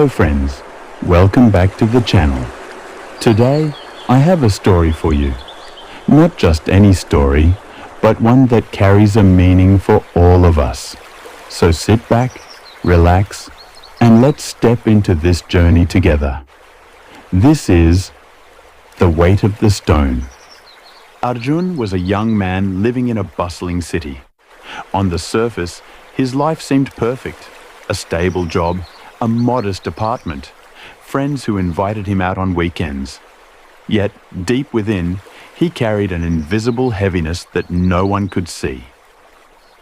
Hello friends, welcome back to the channel. Today I have a story for you. Not just any story, but one that carries a meaning for all of us. So sit back, relax, and let's step into this journey together. This is The Weight of the Stone. Arjun was a young man living in a bustling city. On the surface, his life seemed perfect. A stable job, a modest apartment, friends who invited him out on weekends. Yet, deep within, he carried an invisible heaviness that no one could see.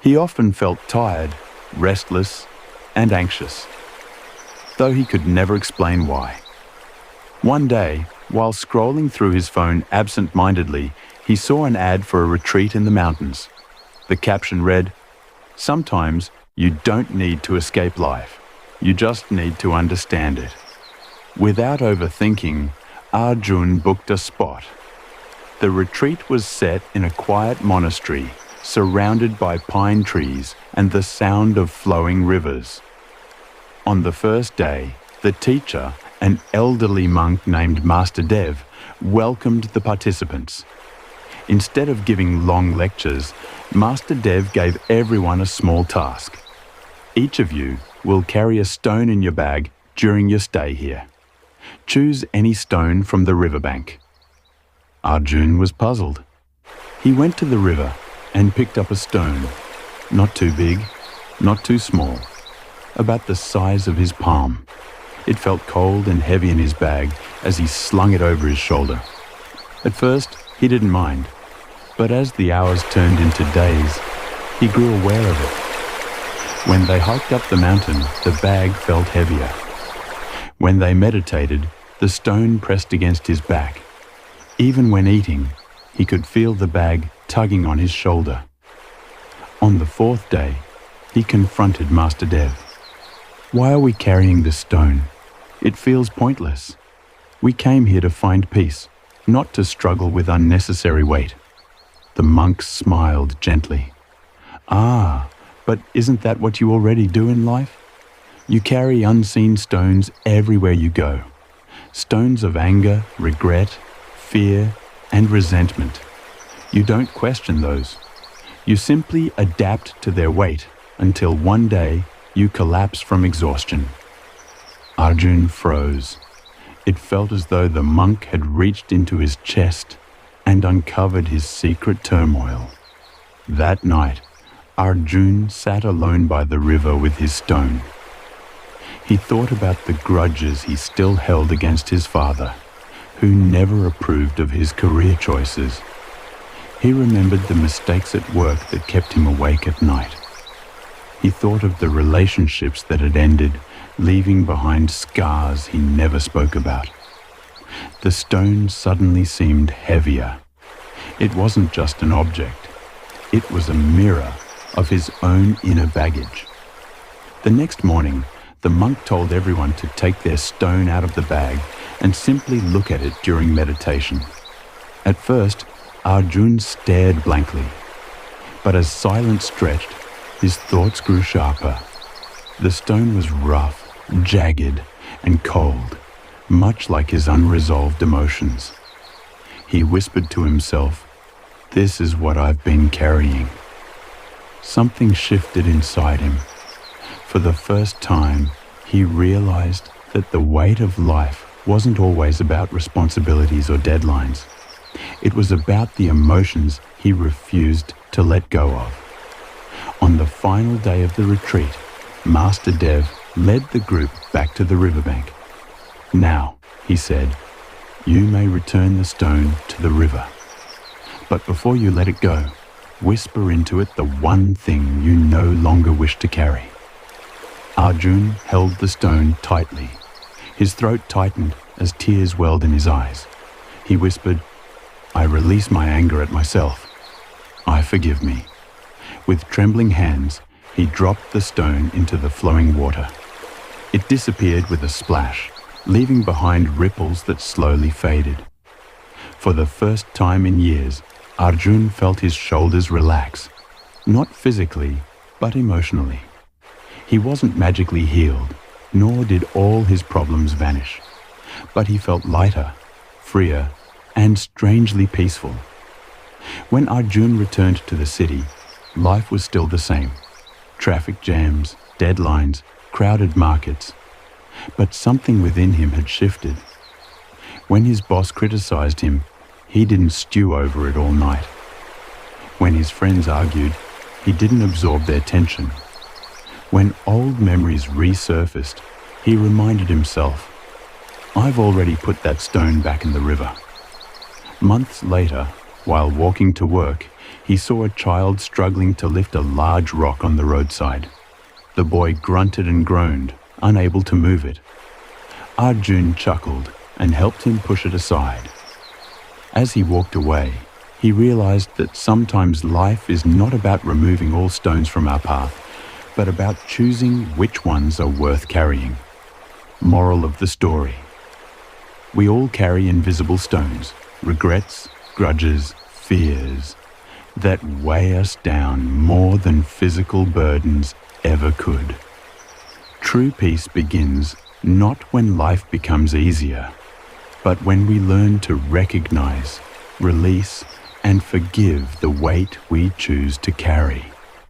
He often felt tired, restless, and anxious, though he could never explain why. One day, while scrolling through his phone absent-mindedly, he saw an ad for a retreat in the mountains. The caption read, "Sometimes you don't need to escape life. You just need to understand it." Without overthinking, Arjun booked a spot. The retreat was set in a quiet monastery, surrounded by pine trees and the sound of flowing rivers. On the first day, the teacher, an elderly monk named Master Dev, welcomed the participants. Instead of giving long lectures, Master Dev gave everyone a small task. Each of you will carry a stone in your bag during your stay here. Choose any stone from the riverbank. Arjun was puzzled. He went to the river and picked up a stone, not too big, not too small, about the size of his palm. It felt cold and heavy in his bag as he slung it over his shoulder. At first, he didn't mind, but as the hours turned into days, he grew aware of it. When they hiked up the mountain, the bag felt heavier. When they meditated, the stone pressed against his back. Even when eating, he could feel the bag tugging on his shoulder. On the fourth day, he confronted Master Dev. "Why are we carrying this stone? It feels pointless. We came here to find peace, not to struggle with unnecessary weight." The monk smiled gently. "Ah, but isn't that what you already do in life? You carry unseen stones everywhere you go. Stones of anger, regret, fear, and resentment. You don't question those. You simply adapt to their weight until one day you collapse from exhaustion." Arjun froze. It felt as though the monk had reached into his chest and uncovered his secret turmoil. That night, Arjun sat alone by the river with his stone. He thought about the grudges he still held against his father, who never approved of his career choices. He remembered the mistakes at work that kept him awake at night. He thought of the relationships that had ended, leaving behind scars he never spoke about. The stone suddenly seemed heavier. It wasn't just an object. It was a mirror of his own inner baggage. The next morning, the monk told everyone to take their stone out of the bag and simply look at it during meditation. At first, Arjun stared blankly, but as silence stretched, his thoughts grew sharper. The stone was rough, jagged, and cold, much like his unresolved emotions. He whispered to himself, "This is what I've been carrying." Something shifted inside him. For the first time, he realized that the weight of life wasn't always about responsibilities or deadlines. It was about the emotions he refused to let go of. On the final day of the retreat, Master Dev led the group back to the riverbank. "Now," he said, "you may return the stone to the river. But before you let it go, whisper into it the one thing you no longer wish to carry." Arjun held the stone tightly. His throat tightened as tears welled in his eyes. He whispered, "I release my anger at myself. I forgive me." With trembling hands, he dropped the stone into the flowing water. It disappeared with a splash, leaving behind ripples that slowly faded. For the first time in years, Arjun felt his shoulders relax, not physically, but emotionally. He wasn't magically healed, nor did all his problems vanish, but he felt lighter, freer, and strangely peaceful. When Arjun returned to the city, life was still the same. Traffic jams, deadlines, crowded markets. But something within him had shifted. When his boss criticized him, he didn't stew over it all night. When his friends argued, he didn't absorb their tension. When old memories resurfaced, he reminded himself, "I've already put that stone back in the river." Months later, while walking to work, he saw a child struggling to lift a large rock on the roadside. The boy grunted and groaned, unable to move it. Arjun chuckled and helped him push it aside. As he walked away, he realized that sometimes life is not about removing all stones from our path, but about choosing which ones are worth carrying. Moral of the story: we all carry invisible stones, regrets, grudges, fears, that weigh us down more than physical burdens ever could. True peace begins not when life becomes easier, but when we learn to recognize, release, and forgive the weight we choose to carry.